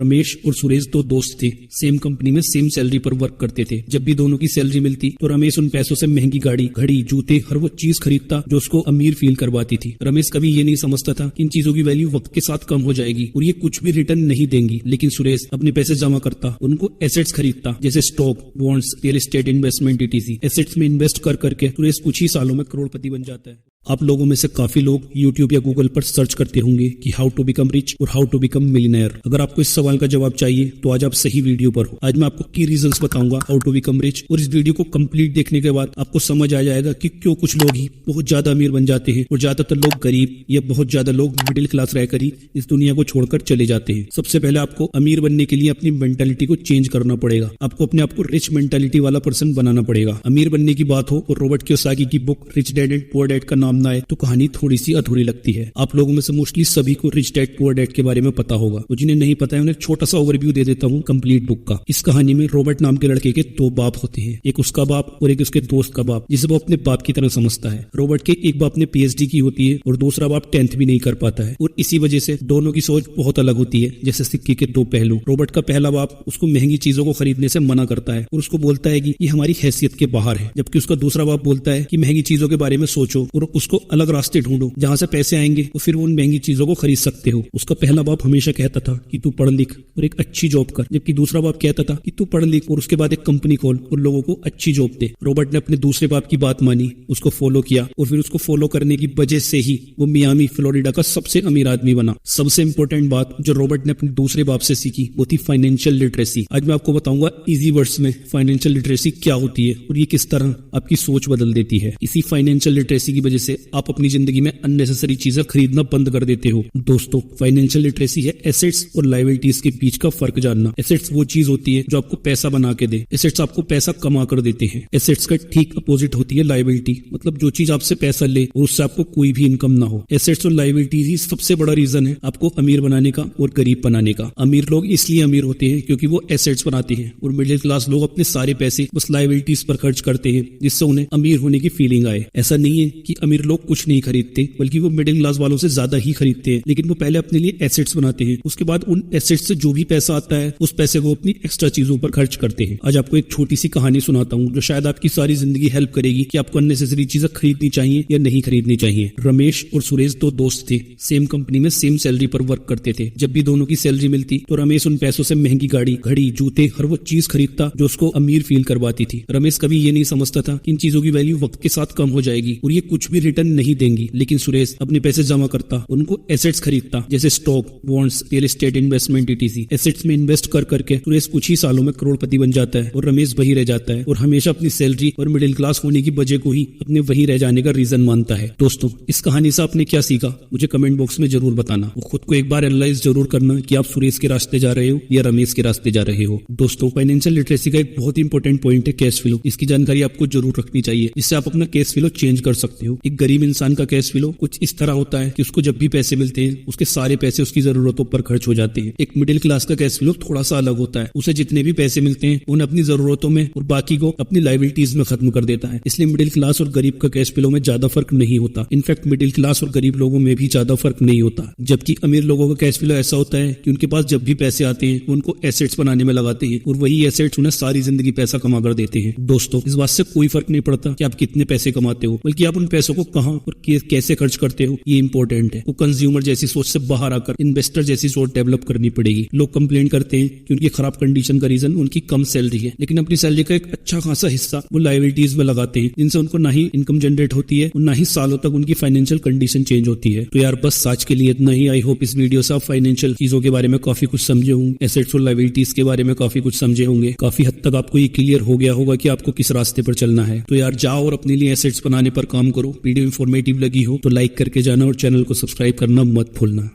रमेश और सुरेश दो दोस्त थे। सेम कंपनी में सेम सैलरी पर वर्क करते थे। जब भी दोनों की सैलरी मिलती तो रमेश उन पैसों से महंगी गाड़ी, घड़ी, जूते, हर वो चीज खरीदता जो उसको अमीर फील करवाती थी। रमेश कभी ये नहीं समझता था कि इन चीजों की वैल्यू वक्त के साथ कम हो जाएगी और ये कुछ भी रिटर्न नहीं देंगी। लेकिन सुरेश अपने पैसे जमा करता, उनको एसेट्स खरीदता जैसे stock, bonds, real estate investment, etc। Assets में इन्वेस्ट कर करके सुरेश कुछ ही सालों में करोड़पति बन जाता है। आप लोगों में से काफी लोग YouTube या गूगल पर सर्च करते होंगे कि हाउ टू बिकम रिच और हाउ टू बिकम मिलियनेयर। अगर आपको इस सवाल का जवाब चाहिए तो आज आप सही वीडियो पर हो। आज मैं आपको की रीजंस बताऊंगा हाउ टू बिकम रिच, और इस वीडियो को कंप्लीट देखने के बाद आपको समझ आ जाएगा कि क्यों कुछ लोग ही बहुत ज्यादा अमीर बन जाते हैं और ज्यादातर लोग गरीब या बहुत ज्यादा लोग मिडिल क्लास रहकर ही इस दुनिया को छोड़कर चले जाते हैं। सबसे पहले आपको अमीर बनने के लिए अपनी मेंटालिटी को चेंज करना पड़ेगा। आपको अपने आप को रिच मेंटालिटी वाला पर्सन बनाना पड़ेगा। अमीर बनने की बात हो और रॉबर्ट कियोसाकी की book rich dad and poor dad का नाम ना आए तो कहानी थोड़ी सी अधूरी लगती है। आप लोगों में से मोस्टली सभी को रिच डैड पुअर डैड के बारे में पता होगा, और जिन्हें नहीं पता है उन्हें छोटा सा ओवरव्यू दे देता हूँ कंप्लीट बुक का। इस कहानी में रॉबर्ट नाम के लड़के के दो बाप होते हैं, एक उसका बाप और एक उसके दोस्त का बाप, जिसे वो अपने बाप की तरह समझता है। रॉबर्ट के एक बाप ने PhD की होती है और दूसरा बाप 10th भी नहीं कर पाता है, और इसी वजह से दोनों की सोच बहुत अलग होती है, जैसे सिक्के के दो पहलू। रॉबर्ट का पहला बाप उसको महंगी चीजों को खरीदने से मना करता है और उसको बोलता है कि ये हमारी हैसियत के बाहर है, जबकि उसका दूसरा बाप बोलता है कि महंगी चीजों के बारे में सोचो और उसको अलग रास्ते ढूंढो जहां से पैसे आएंगे और फिर वो उन महंगी चीजों को खरीद सकते हो। उसका पहला बाप हमेशा कहता था कि तू पढ़ लिख और एक अच्छी जॉब कर, जबकि दूसरा बाप कहता था कि तू पढ़ लिख और उसके बाद एक कंपनी खोल और लोगों को अच्छी जॉब दे। रॉबर्ट ने अपने दूसरे बाप की बात मानी, उसको फॉलो किया, और फिर उसको फॉलो करने की वजह से ही वो मियामी फ्लोरिडा का सबसे अमीर आदमी बना। सबसे इंपॉर्टेंट बात जो रॉबर्ट ने अपने दूसरे बाप से सीखी वो थी फाइनेंशियल लिटरेसी। आज मैं आपको बताऊंगा इजी वर्ड्स में फाइनेंशियल लिटरेसी क्या होती है और ये किस तरह आपकी सोच बदल देती है। इसी फाइनेंशियल लिटरेसी की वजह से आप अपनी जिंदगी में अननेसेसरी चीजें खरीदना बंद कर देते हो। दोस्तों, फाइनेंशियल लिटरेसी है एसेट्स और लायबिलिटीज के बीच का फर्क जानना। एसेट्स वो चीज होती है जो आपको पैसा बना के दे। एसेट्स आपको पैसा कमा कर देते हैं। एसेट्स का ठीक अपोजिट होती है लायबिलिटी, मतलब जो चीज आपसे पैसा ले और उससे आपको कोई भी इनकम ना हो। एसेट्स और लायबिलिटीज ही सबसे बड़ा रीजन है आपको अमीर बनाने का और गरीब बनाने का। अमीर लोग इसलिए अमीर होते हैं क्योंकि वो एसेट्स बनाते हैं, और मिडिल क्लास लोग अपने सारे पैसे बस लायबिलिटीज पर खर्च करते हैं जिससे उन्हें अमीर होने की फीलिंग आए। ऐसा नहीं है कि अमीर लोग कुछ नहीं खरीदते, बल्कि वो मिडिल क्लास वालों से ज्यादा ही खरीदते हैं, लेकिन वो पहले अपने लिए एसेट्स बनाते हैं, उसके बाद उन एसेट्स से जो भी पैसा आता है उस पैसे को अपनी एक्स्ट्रा चीजों पर खर्च करते हैं। आज आपको एक छोटी सी कहानी सुनाता हूँ जो शायद आपकी सारी जिंदगी हेल्प करेगी कि आपको अननेसेसरी चीजें खरीदनी चाहिए या नहीं खरीदनी चाहिए। रमेश और सुरेश दो दोस्त थे। सेम कंपनी में सेम सैलरी पर वर्क करते थे। जब भी दोनों की सैलरी मिलती तो रमेश उन पैसों से महंगी गाड़ी, घड़ी, जूते, हर वो चीज खरीदता जो उसको अमीर फील करवाती थी। रमेश कभी ये नहीं समझता था कि इन चीजों की वैल्यू वक्त के साथ कम हो जाएगी और ये कुछ भी रिटर्न नहीं देंगी। लेकिन सुरेश अपने पैसे जमा करता, उनको एसेट्स खरीदता जैसे stock, bonds, real estate investment, etc। Assets में इन्वेस्ट कर करके सुरेश कुछ ही सालों में करोड़पति बन जाता है और रमेश वही रह जाता है और हमेशा अपनी सैलरी और मिडिल क्लास होने की वजह को ही अपने वही रह जाने का रीजन मानता है। दोस्तों, इस कहानी से आपने क्या सीखा मुझे कमेंट बॉक्स में जरूर बताना, और खुद को एक बार एनालाइज जरूर करना कि आप सुरेश के रास्ते जा रहे हो या रमेश के रास्ते जा रहे हो। दोस्तों, फाइनेंशियल लिटरेसी का एक बहुत इंपॉर्टेंट पॉइंट है कैश फ्लो। इसकी जानकारी आपको जरूर रखनी चाहिए, इससे आप अपना कैश फ्लो चेंज कर सकते हो। एक गरीब इंसान का कैश फ्लो कुछ इस तरह होता है कि उसको जब भी पैसे मिलते हैं उसके सारे पैसे उसकी जरूरतों पर खर्च हो जाते हैं। एक मिडिल क्लास का कैश फ्लो थोड़ा सा अलग होता है, उसे जितने भी पैसे मिलते हैं उन्हें अपनी जरूरतों में और बाकी को अपनी लायबिलिटीज में खत्म कर देता है। इसलिए मिडिल क्लास और गरीब का कैश फ्लो में ज्यादा फर्क नहीं होता। इनफैक्ट मिडिल क्लास और गरीब लोगों में भी ज्यादा फर्क नहीं होता। जबकि अमीर लोगों का कैश फ्लो ऐसा होता है कि उनके पास जब भी पैसे आते हैं वो उनको एसेट्स बनाने में लगाते हैं और वही एसेट्स उन्हें सारी जिंदगी पैसा कमा कर देते हैं। दोस्तों, इस बात से कोई फर्क नहीं पड़ता कि आप कितने पैसे कमाते हो, बल्कि आप उन पैसों को कहां और कैसे खर्च करते हो ये इंपॉर्टेंट है। वो कंज्यूमर जैसी सोच से बाहर आकर इन्वेस्टर जैसी सोच डेवलप करनी पड़ेगी। लोग कंप्लेन करते हैं कि उनकी खराब कंडीशन का रीजन उनकी कम सैलरी है, लेकिन अपनी सैलरी का एक अच्छा खासा हिस्सा वो लायबिलिटीज में लगाते हैं जिनसे उनको ना ही इनकम जनरेट होती है और ना ही सालों तक उनकी फाइनेंशियल कंडीशन चेंज होती है। तो यार बस आज के लिए इतना ही। आई होप इस वीडियो से आप फाइनेंशियल चीजों के बारे में काफी कुछ समझे होंगे, एसेट्स और लायबिलिटीज के बारे में काफी कुछ समझे होंगे। काफी हद तक आपको ये क्लियर हो गया होगा कि आपको किस रास्ते पर चलना है। तो यार जाओ और अपने लिए एसेट्स बनाने पर काम करो। वीडियो इंफॉर्मेटिव लगी हो तो लाइक करके जाना और चैनल को सब्सक्राइब करना मत भूलना।